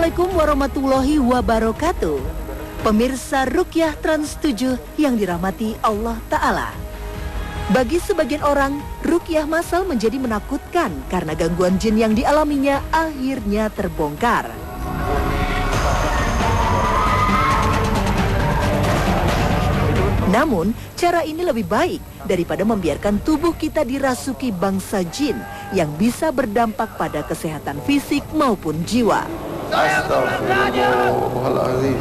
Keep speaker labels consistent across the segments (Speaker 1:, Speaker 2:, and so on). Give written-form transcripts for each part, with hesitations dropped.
Speaker 1: Assalamualaikum warahmatullahi wabarakatuh. Pemirsa Ruqyah Trans 7 yang dirahmati Allah Ta'ala. Bagi sebagian orang, ruqyah massal menjadi menakutkan karena gangguan jin yang dialaminya akhirnya terbongkar. Namun, cara ini lebih baik daripada membiarkan tubuh kita dirasuki bangsa jin yang bisa berdampak pada kesehatan fisik maupun jiwa.
Speaker 2: Astagfirullahaladzim.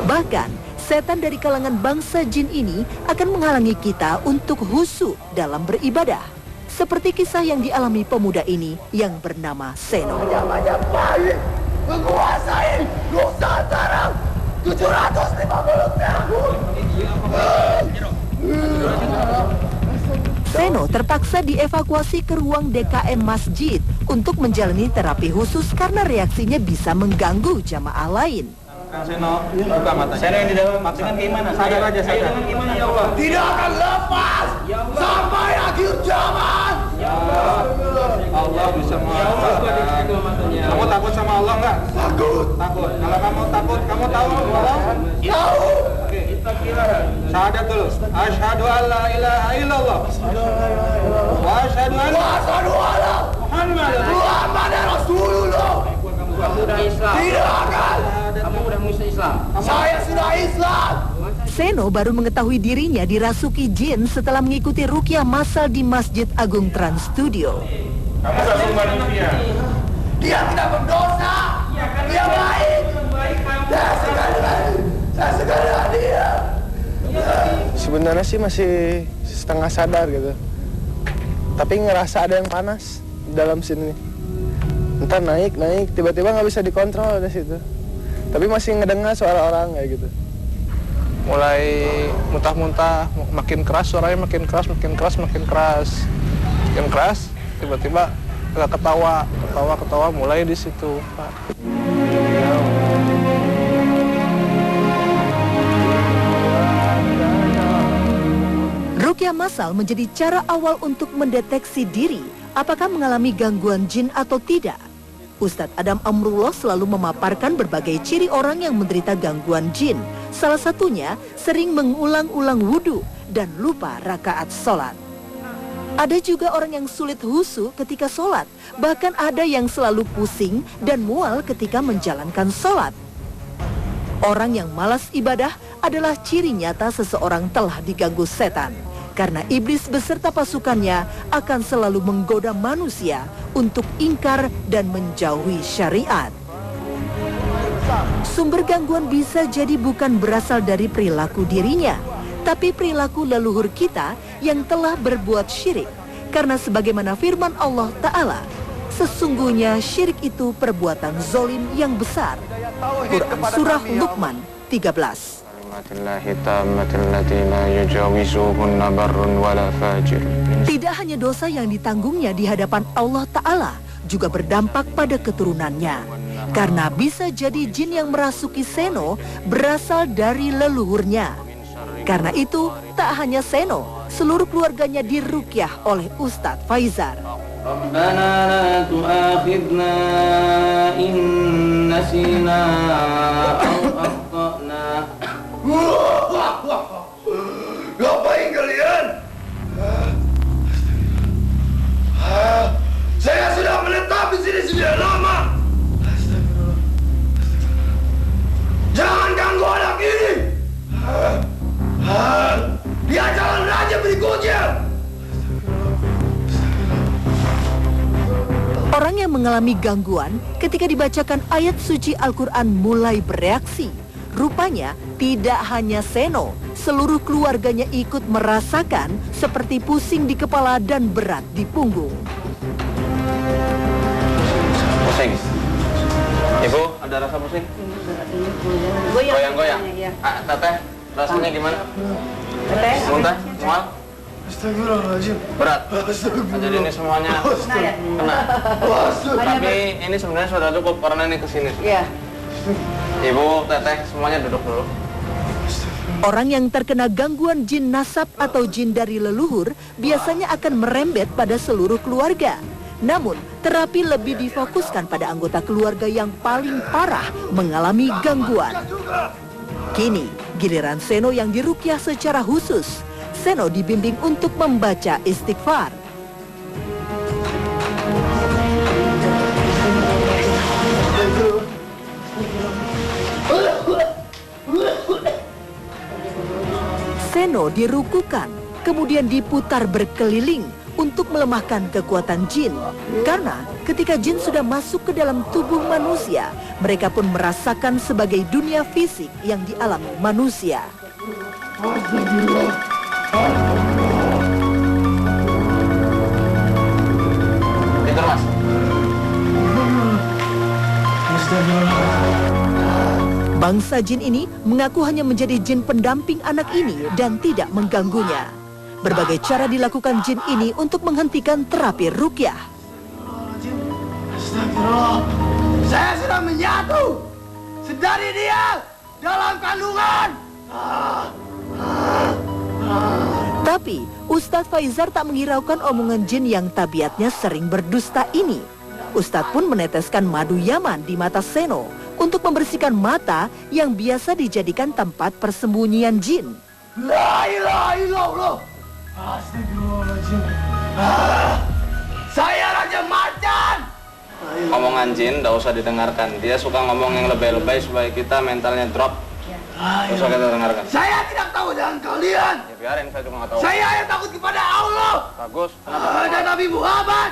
Speaker 1: Bahkan, setan dari kalangan bangsa jin ini akan menghalangi kita untuk khusyuk dalam beribadah. Seperti kisah yang dialami pemuda ini yang bernama Seno.
Speaker 3: Banyak baik menguasai Nusantara 750 tahun.
Speaker 1: Seno terpaksa dievakuasi ke ruang DKM masjid untuk menjalani terapi khusus karena reaksinya bisa mengganggu jamaah lain.
Speaker 4: Kang Seno, buka matanya. Seno yang di dalam, dengan gimana? Sadar aja, sadar. Gimana ya Allah?
Speaker 3: Tidak akan lepas sampai akhir zaman.
Speaker 4: Ya Allah bisa mengampuni. Kamu takut sama Allah enggak?
Speaker 3: Takut.
Speaker 4: Takut. Kalau kamu takut, kamu tahu Allah?
Speaker 3: Tahu.
Speaker 4: Oke, kita kira. Syahadat dulu. Asyhadu an la ilaha illallah. Wa asyhadu anna Muhammad Rasulullah.
Speaker 5: Kamu udah Islam.
Speaker 3: Tidak akan.
Speaker 5: Kamu udah Muslim Islam.
Speaker 3: Saya sudah Islam.
Speaker 1: Seno baru mengetahui dirinya dirasuki jin setelah mengikuti ruqyah massal di Masjid Agung Trans Studio.
Speaker 4: Kamu satu manusia.
Speaker 3: Dia tidak berdosa. Dia baik. Saya suka dengan dia.
Speaker 2: Sebenarnya sih masih setengah sadar gitu. Tapi ngerasa ada yang panas dalam sini. Entar naik, tiba-tiba nggak bisa dikontrol dari situ. Tapi masih ngedengar suara orang kayak gitu. Mulai muntah-muntah, makin keras suaranya, makin keras. Makin keras, tiba-tiba nggak ketawa, mulai di situ, Pak.
Speaker 1: Ruqyah massal menjadi cara awal untuk mendeteksi diri apakah mengalami gangguan jin atau tidak. Ustadz Adam Amrullah selalu memaparkan berbagai ciri orang yang menderita gangguan jin. Salah satunya sering mengulang-ulang wudhu dan lupa rakaat sholat. Ada juga orang yang sulit khusyuk ketika sholat. Bahkan ada yang selalu pusing dan mual ketika menjalankan sholat. Orang yang malas ibadah adalah ciri nyata seseorang telah diganggu setan. Karena iblis beserta pasukannya akan selalu menggoda manusia untuk ingkar dan menjauhi syariat. Sumber gangguan bisa jadi bukan berasal dari perilaku dirinya, tapi perilaku leluhur kita yang telah berbuat syirik. Karena sebagaimana firman Allah Ta'ala, sesungguhnya syirik itu perbuatan zolim yang besar. Quran Surah Luqman 13. Tidak hanya dosa yang ditanggungnya di hadapan Allah Ta'ala, juga berdampak pada keturunannya. Karena bisa jadi jin yang merasuki Seno berasal dari leluhurnya. Karena itu, tak hanya Seno, seluruh keluarganya diruqyah oleh Ustadz Faizar.
Speaker 5: Rabbana la tu'akhidna in nasina aw akhtana.
Speaker 3: Ngapain kalian? Saya sudah menetap di sini sudah lama. Jangan ganggu anak ini. Dia jalan raja berikutnya.
Speaker 1: Orang yang mengalami gangguan ketika dibacakan ayat suci Al-Quran mulai bereaksi. Rupanya tidak hanya Seno, seluruh keluarganya ikut merasakan seperti pusing di kepala dan berat di punggung.
Speaker 4: Pusing. Ibu, ada rasa pusing? Goyang-goyang. Teteh, rasanya gimana?
Speaker 5: Teteh,
Speaker 4: Muntah? Mual?
Speaker 2: Astagfirullahaladzim.
Speaker 4: Berat? Jadi ini semuanya kena. Tapi ini sebenarnya sudah cukup karena ini kesini.
Speaker 5: Iya.
Speaker 4: Ibu, teteh, semuanya duduk dulu.
Speaker 1: Orang yang terkena gangguan jin nasab atau jin dari leluhur biasanya akan merembet pada seluruh keluarga. Namun, terapi lebih difokuskan pada anggota keluarga yang paling parah mengalami gangguan. Kini, giliran Seno yang diruqyah secara khusus. Seno dibimbing untuk membaca istighfar. Seno dirukukan, kemudian diputar berkeliling untuk melemahkan kekuatan jin. Karena ketika jin sudah masuk ke dalam tubuh manusia, mereka pun merasakan sebagai dunia fisik yang dialami manusia.
Speaker 5: Itu Mas.
Speaker 1: Bangsa jin ini mengaku hanya menjadi jin pendamping anak ini dan tidak mengganggunya. Berbagai cara dilakukan jin ini untuk menghentikan terapi ruqyah.
Speaker 3: Astagfirullah. Saya sudah menyatu sedari dia dalam kandungan.
Speaker 1: Tapi Ustadz Faizar tak menghiraukan omongan jin yang tabiatnya sering berdusta ini. Ustadz pun meneteskan madu Yaman di mata Seno untuk membersihkan mata yang biasa dijadikan tempat persembunyian jin.
Speaker 3: La ilaha illallah. Astagfirullahaladzim. Saya Raja Macan.
Speaker 5: Omongan jin tidak usah didengarkan. Dia suka ngomong yang lebay-lebay supaya kita mentalnya drop. Tidak usah kita dengarkan.
Speaker 3: Saya tidak tahu dengan kalian.
Speaker 5: Ya biarin, saya juga nggak tahu.
Speaker 3: Saya hanya takut kepada Allah
Speaker 5: Bagus. Kenapa?
Speaker 3: dan Nabi Muhammad.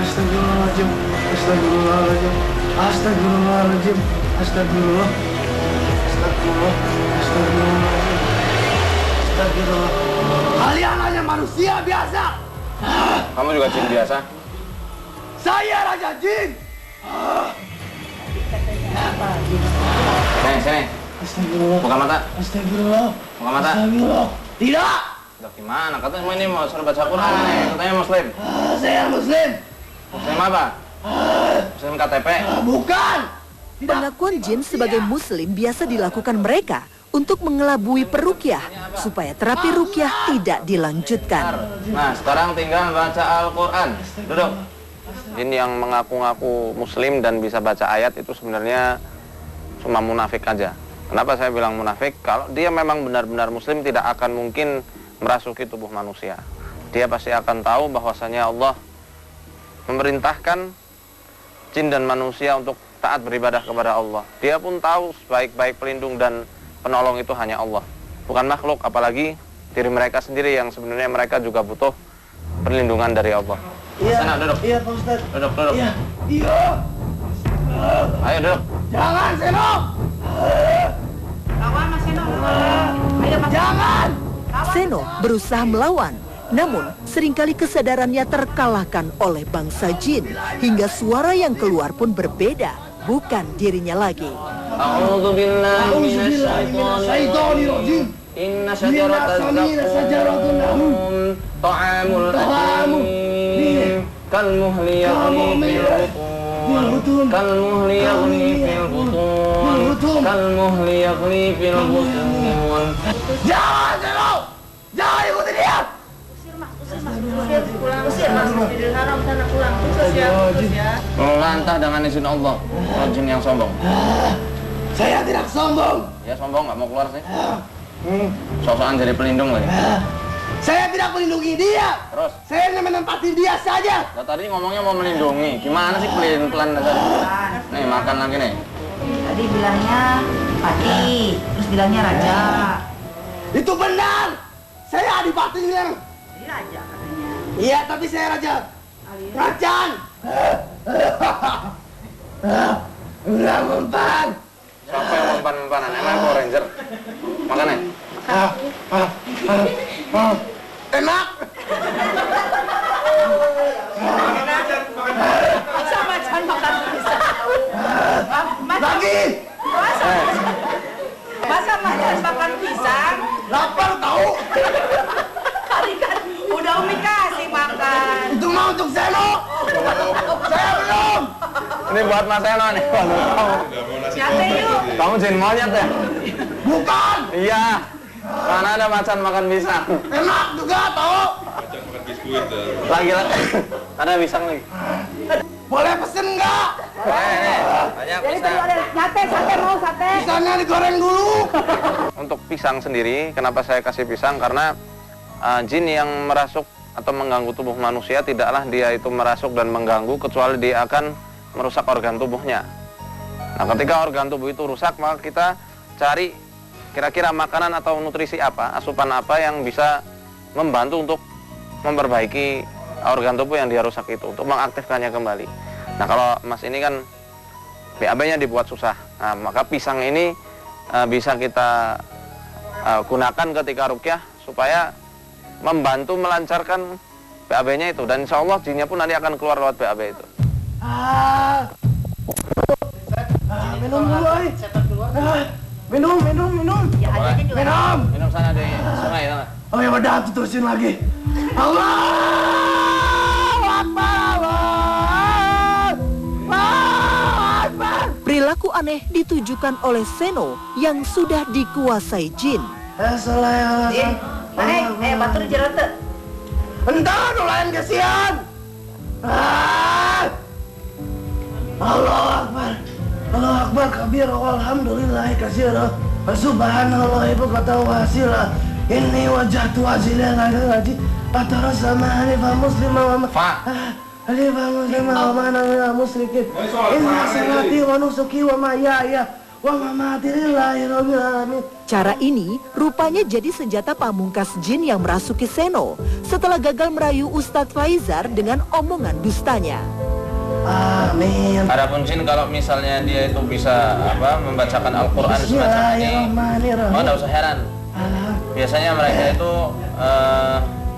Speaker 3: Astagfirullahaladzim. Astagfirullahaladzim. Astagfirullahaladzim. Astagfirullah. Astagfirullah. Astagfirullahaladzim. Astagfirullah. Kalian hanya manusia biasa.
Speaker 5: Kamu juga jin biasa?
Speaker 3: Saya Raja Jin.
Speaker 5: Sini.
Speaker 3: Astagfirullah.
Speaker 5: Buka mata.
Speaker 3: Astagfirullah.
Speaker 5: Buka mata.
Speaker 3: Astagfirullah. Tidak.
Speaker 5: Udah gimana? Katanya semua ini mau suruh baca Quran nih. Katanya Muslim.
Speaker 3: Saya Muslim.
Speaker 5: Muslim apa? Muslim KTP.
Speaker 3: Bukan.
Speaker 1: Pengakuan jin sebagai muslim biasa dilakukan mereka untuk mengelabui peruqyah supaya terapi ruqyah tidak dilanjutkan.
Speaker 5: Nah, sekarang tinggal baca Al-Quran. Duduk. Jin yang mengaku-ngaku muslim dan bisa baca ayat itu sebenarnya cuma munafik aja. Kenapa saya bilang munafik? Kalau dia memang benar-benar muslim, tidak akan mungkin merasuki tubuh manusia. Dia pasti akan tahu bahwasanya Allah memerintahkan jin dan manusia untuk taat beribadah kepada Allah. Dia pun tahu sebaik-baik pelindung dan penolong itu hanya Allah, bukan makhluk, apalagi diri mereka sendiri yang sebenarnya mereka juga butuh perlindungan dari Allah.
Speaker 3: Iya.
Speaker 5: Sana, duduk.
Speaker 3: Iya, Pak Ustadz.
Speaker 5: Duduk.
Speaker 3: Iya. Iya.
Speaker 5: Ayo duduk.
Speaker 3: Jangan, Seno.
Speaker 6: Lawan Mas Seno. Ayo Mas.
Speaker 3: Jangan.
Speaker 1: Seno berusaha melawan, namun seringkali kesadarannya terkalahkan oleh bangsa jin hingga suara yang keluar pun berbeda, bukan dirinya lagi.
Speaker 5: A'udzu billahi minasyaitonir rajim. Inna syajaratal zaqqum ta'amul athim kalmuhli yaghli fil butun kalmuhli yaghli fil butun.
Speaker 3: Jangan, Seno. Jangan ikuti dia.
Speaker 6: Usir Mas. Masjidil Haram sana pulang. Khusus ya.
Speaker 5: Melantah dengan izin Allah. Jin yang sombong.
Speaker 3: Saya tidak sombong.
Speaker 5: Ya sombong, nggak mau keluar sih. Sok-sokan jadi pelindung lagi.
Speaker 3: Saya tidak melindungi dia.
Speaker 5: Terus?
Speaker 3: Saya hanya menempati dia saja.
Speaker 5: Nah, tadi ngomongnya mau melindungi. Gimana sih pelin-pelan tadi? Nih, makan lagi nih.
Speaker 6: Tadi bilangnya Pati, terus bilangnya Raja.
Speaker 3: Itu benar. Saya adipati yang.
Speaker 6: Jadi Raja katanya.
Speaker 3: Iya, tapi saya Raja. Rajan. Enggak mempan.
Speaker 5: Siapa yang mempan-mempanan? Emang Power Ranger? Makan nih.
Speaker 3: Enak.
Speaker 6: Masa macan makan pisang?
Speaker 3: Lagi.
Speaker 6: Masa macan makan pisang?
Speaker 3: Lapar tahu.
Speaker 6: Kali kan udah Umi kasih makan.
Speaker 3: Itu mau untuk Seno. Saya belum.
Speaker 5: Ini buat Mas Eno nih.
Speaker 6: Siapa yuk?
Speaker 5: Kamu jin monyet ya?
Speaker 3: Bukan.
Speaker 5: Iya. Mana ada macan makan pisang?
Speaker 3: Enak juga tahu.
Speaker 5: Lagi. Ada pisang lagi.
Speaker 3: Boleh pesen nggak?
Speaker 5: Banyak
Speaker 6: Jadi
Speaker 5: pisang.
Speaker 6: tadi ada sate mau sate.
Speaker 3: Pisangnya digoreng dulu.
Speaker 5: Untuk pisang sendiri, kenapa saya kasih pisang? Karena jin yang merasuk atau mengganggu tubuh manusia tidaklah dia itu merasuk dan mengganggu kecuali dia akan merusak organ tubuhnya. Nah, ketika organ tubuh itu rusak, maka kita cari kira-kira makanan atau nutrisi apa, asupan apa yang bisa membantu untuk memperbaiki organ tubuh yang dia rusak itu, untuk mengaktifkannya kembali. Nah, kalau Mas ini kan BAB-nya dibuat susah, nah, maka pisang ini bisa kita gunakan ketika ruqyah supaya membantu melancarkan BAB-nya itu, dan insya Allah jinnya pun nanti akan keluar lewat BAB itu.
Speaker 3: Minum dulu, ay. Minum.
Speaker 6: Ya aja juga.
Speaker 3: Minum.
Speaker 5: Minum sana di sungai sana.
Speaker 3: Oh ya udah, tuh terusin lagi. Allahu Akbar, Allahu Akbar.
Speaker 1: Perilaku aneh ditujukan oleh Seno yang sudah dikuasai jin.
Speaker 6: Jin, batur jero teu.
Speaker 3: Entah nulayan kesian. Allahu Akbar. Allahu Akbar kabir walhamdulillah katsira. Subhanallah ibu kata wasila. Inni wajhtu wajhiya lillahi fatara samani fa muslima wa alif muslima wa man minal musyrikin. Inna salati wa nusuki wa mahyaya wa mamati lillahi rabbil alamin.
Speaker 1: Cara ini rupanya jadi senjata pamungkas jin yang merasuki Seno setelah gagal merayu Ustadz Faizar dengan omongan dustanya.
Speaker 3: Amin.
Speaker 5: Adapun jin kalau misalnya dia itu bisa membacakan Al-Quran semacam ini, nggak usah heran. Biasanya mereka itu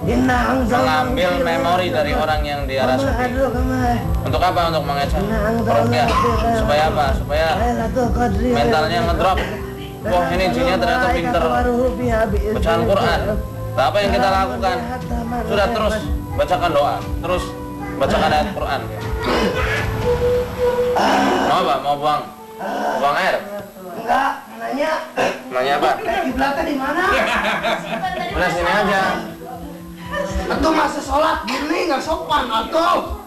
Speaker 5: mengambil memori dari orang yang dia rasuki. Untuk apa? Untuk mengejar ruqyah. Supaya apa? Supaya mentalnya ngedrop. Wah, ini jinnya ternyata pinter bacaan Quran. Nah, apa yang kita lakukan? Sudah terus bacakan doa, terus bacakan ayat Quran. Mau apa? Mau buang air?
Speaker 3: Enggak, nanya.
Speaker 5: Nanya apa?
Speaker 3: Kiblatnya di mana?
Speaker 5: Udah sini aja.
Speaker 3: Atuh masa sholat gini nggak sopan atuh.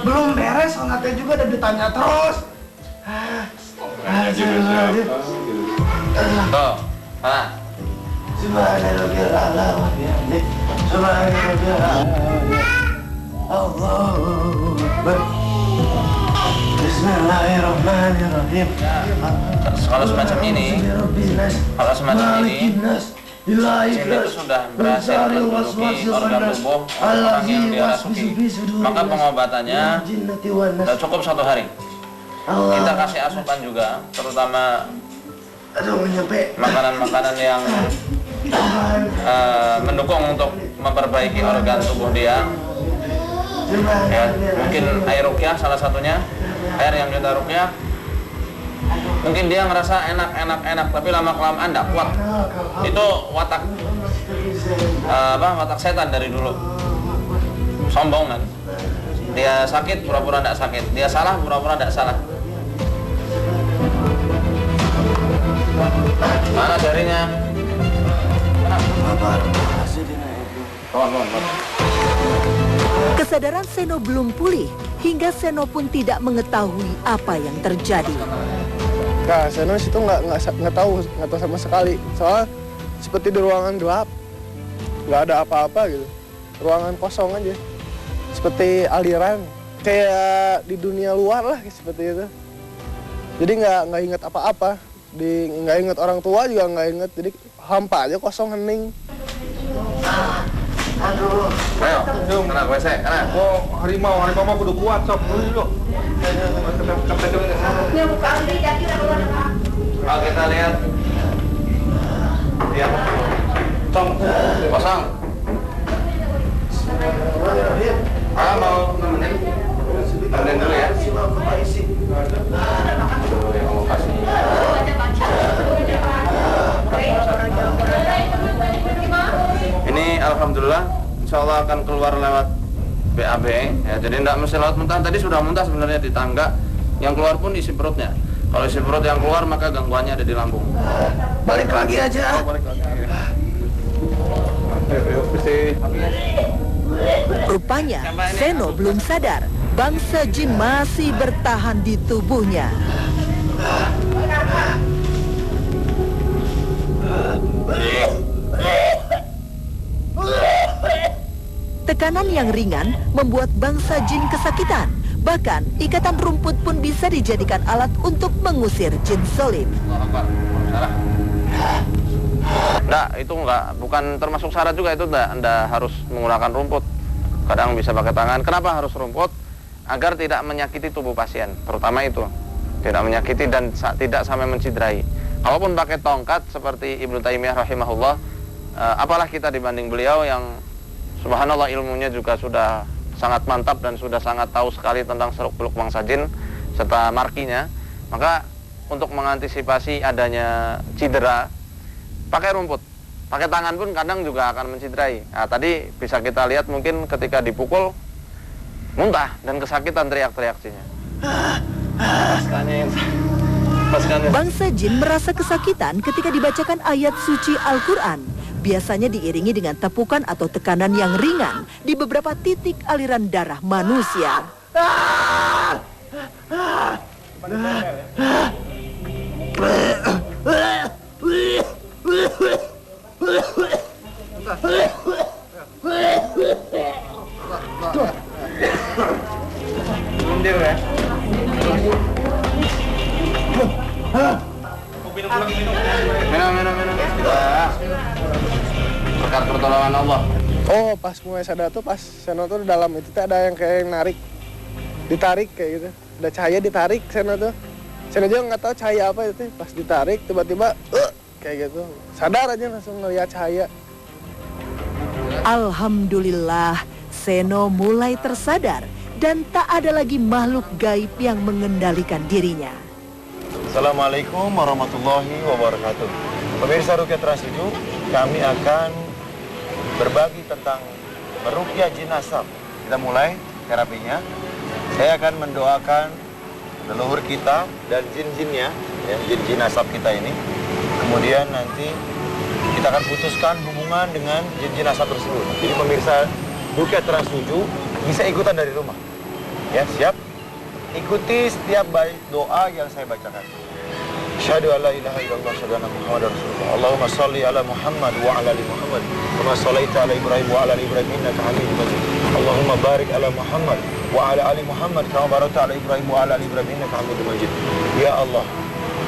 Speaker 3: Belum beres sholatnya juga udah ditanya terus.
Speaker 5: Tuh, mana?
Speaker 3: Subhanallahil a'la wa bihamdihi. Subhanallahil a'la. Allahu Akbar. Bismillahirrahmanirrahim.
Speaker 5: Kalau semacam ini, jin itu sudah berhasil menduduki organ tubuh orang yang dia rasuki, maka pengobatannya tidak cukup 1 hari. Kita kasih asupan juga, terutama makanan-makanan yang mendukung untuk memperbaiki organ tubuh dia. Ya, mungkin air ruqyah salah satunya, air yang kita ruqyah. Mungkin dia ngerasa enak, tapi lama-kelamaan tidak kuat. Itu watak watak setan dari dulu. Sombong kan. Dia sakit, pura-pura tidak sakit. Dia salah, pura-pura tidak salah. Mana jarinya?
Speaker 1: Kesadaran Seno belum pulih hingga Seno pun tidak mengetahui apa yang terjadi.
Speaker 2: Nah, Seno situ nggak tahu sama sekali. Soalnya seperti di ruangan gelap, nggak ada apa-apa gitu. Ruangan kosong aja, seperti aliran, kayak di dunia luar lah seperti itu. Jadi nggak ingat apa-apa, nggak ingat orang tua juga nggak ingat. Jadi hampa aja, kosong, hening.
Speaker 3: Aduh.
Speaker 5: Ayo, kena WC, kena.
Speaker 4: Oh, harimau mah kudu kuat, sok dulu.
Speaker 6: Ini bukan jadi
Speaker 5: Kalau kita lihat, dia kosong. Mau nemenin dulu ya. Ini alhamdulillah insya Allah akan keluar lewat BAB ya, jadi tidak mesti lewat muntah. Tadi sudah muntah sebenarnya di tangga, yang keluar pun isi perutnya. Kalau isi perut yang keluar maka gangguannya ada di lambung.
Speaker 3: Balik lagi aja.
Speaker 5: Balik lagi.
Speaker 1: Rupanya, Seno belum sadar bangsa jin masih bertahan di tubuhnya. Tekanan yang ringan membuat bangsa jin kesakitan. Bahkan, ikatan rumput pun bisa dijadikan alat untuk mengusir jin solim.
Speaker 5: Enggak, itu bukan termasuk syarat juga itu, enggak harus menggunakan rumput. Kadang bisa pakai tangan. Kenapa harus rumput? Agar tidak menyakiti tubuh pasien, terutama itu. Tidak menyakiti dan tidak sampai menciderai. Kalaupun pakai tongkat seperti Ibnu Taimiyah rahimahullah, apalah kita dibanding beliau yang subhanallah ilmunya juga sudah sangat mantap dan sudah sangat tahu sekali tentang seluk-beluk bangsa jin serta markinya. Maka untuk mengantisipasi adanya cedera, pakai rumput. Pakai tangan pun kadang juga akan menciderai. Nah, tadi bisa kita lihat mungkin ketika dipukul muntah dan kesakitan teriak-teriaksinya.
Speaker 1: Bangsa jin merasa kesakitan ketika dibacakan ayat suci Al-Quran. Biasanya diiringi dengan tepukan atau tekanan yang ringan di beberapa titik aliran darah manusia.
Speaker 5: Minum. Berkat pertolongan Allah.
Speaker 2: Oh, pas mulai sadar tuh, pas Seno tuh dalam itu tuh ada yang kayak yang narik, ditarik kayak gitu. Ada cahaya ditarik Seno tuh. Seno juga nggak tahu cahaya apa itu. Pas ditarik tiba-tiba kayak gitu. Sadar aja langsung ngeliat cahaya.
Speaker 1: Alhamdulillah, Seno mulai tersadar dan tak ada lagi makhluk gaib yang mengendalikan dirinya.
Speaker 7: Assalamualaikum warahmatullahi wabarakatuh. Pemirsa Ruqyah Trans 7, kami akan berbagi tentang meruqyah jin nasab. Kita mulai terapinya. Saya akan mendoakan leluhur kita dan jin-jinnya, ya, jin-jin nasab kita ini. Kemudian nanti kita akan putuskan hubungan dengan jin-jin nasab tersebut. Jadi pemirsa Ruqyah Trans 7 bisa ikutan dari rumah. Ya, siap? Ikuti setiap bait doa yang saya bacakan. Asyhadu an la ilaha illallah, asyhadu anna Muhammadar Rasulullah. Allahumma shalli ala Muhammad wa ala ali Muhammad. Kama shallaita ala Ibrahim wa ala ali Ibrahim innaka Hamidum Majid. Allahumma barik ala Muhammad wa ala ali Muhammad kama barakta ala Ibrahim wa ala ali Ibrahim innaka Hamidum Majid. Ya Allah,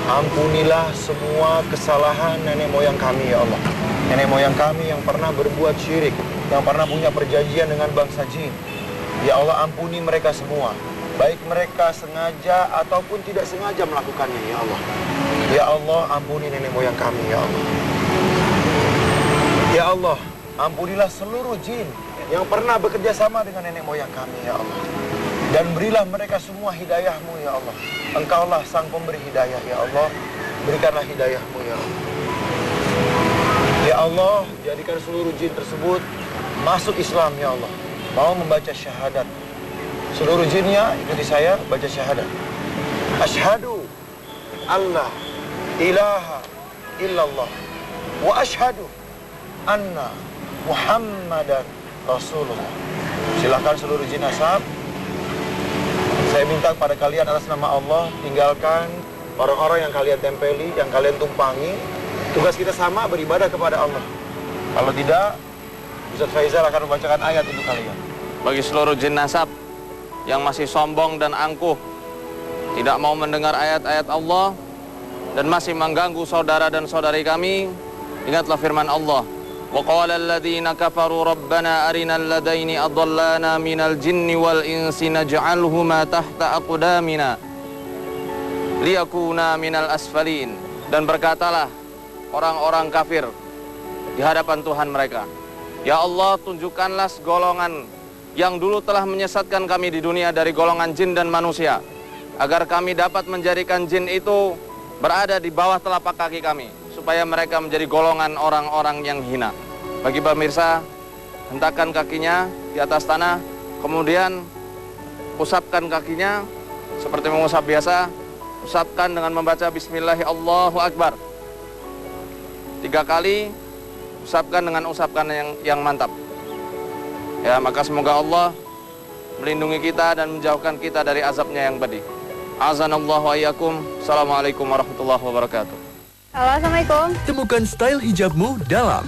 Speaker 7: ampunilah semua kesalahan nenek moyang kami ya Allah. Nenek moyang kami yang pernah berbuat syirik, yang pernah punya perjanjian dengan bangsa jin. Ya Allah, ampuni mereka semua. Baik mereka sengaja ataupun tidak sengaja melakukannya, ya Allah. Ya Allah, ampuni nenek moyang kami, ya Allah. Ya Allah, ampunilah seluruh jin yang pernah bekerja sama dengan nenek moyang kami, ya Allah. Dan berilah mereka semua hidayah-Mu, ya Allah. Engkaulah sang pemberi hidayah, ya Allah. Berikanlah hidayah-Mu, ya Allah. Ya Allah, jadikan seluruh jin tersebut masuk Islam, ya Allah. Mau membaca syahadat. Seluruh jinnya ikuti saya baca syahadat. Asyhadu alla ilaha illallah wa asyhadu anna Muhammadan Rasulullah. Silakan seluruh jin nasab. Saya minta kepada kalian atas nama Allah, tinggalkan orang-orang yang kalian tempeli, yang kalian tumpangi. Tugas kita sama, beribadah kepada Allah. Kalau tidak, Ustaz Faizal akan membacakan ayat untuk kalian.
Speaker 5: Bagi seluruh jin nasab yang masih sombong dan angkuh, tidak mau mendengar ayat-ayat Allah dan masih mengganggu saudara dan saudari kami, ingatlah firman Allah, wa qala alladziina kafaru rabbana arinal ladaini adallana minal jinni wal insi naj'alhuma tahta aqdamina liyakuna minal asfalin. Dan berkatalah orang-orang kafir di hadapan Tuhan mereka, ya Allah, tunjukkanlah segolongan yang dulu telah menyesatkan kami di dunia dari golongan jin dan manusia, agar kami dapat menjadikan jin itu berada di bawah telapak kaki kami, supaya mereka menjadi golongan orang-orang yang hina. Bagi pemirsa, hentakkan kakinya di atas tanah, kemudian usapkan kakinya seperti mengusap biasa. Usapkan dengan membaca Bismillahirrahmanirrahim 3 kali, usapkan dengan usapan yang mantap. Ya, maka semoga Allah melindungi kita dan menjauhkan kita dari azabnya yang pedih. Azanallahu wa iyyakum. Assalamualaikum warahmatullahi wabarakatuh.
Speaker 8: Halo, assalamualaikum.
Speaker 9: Temukan style hijabmu dalam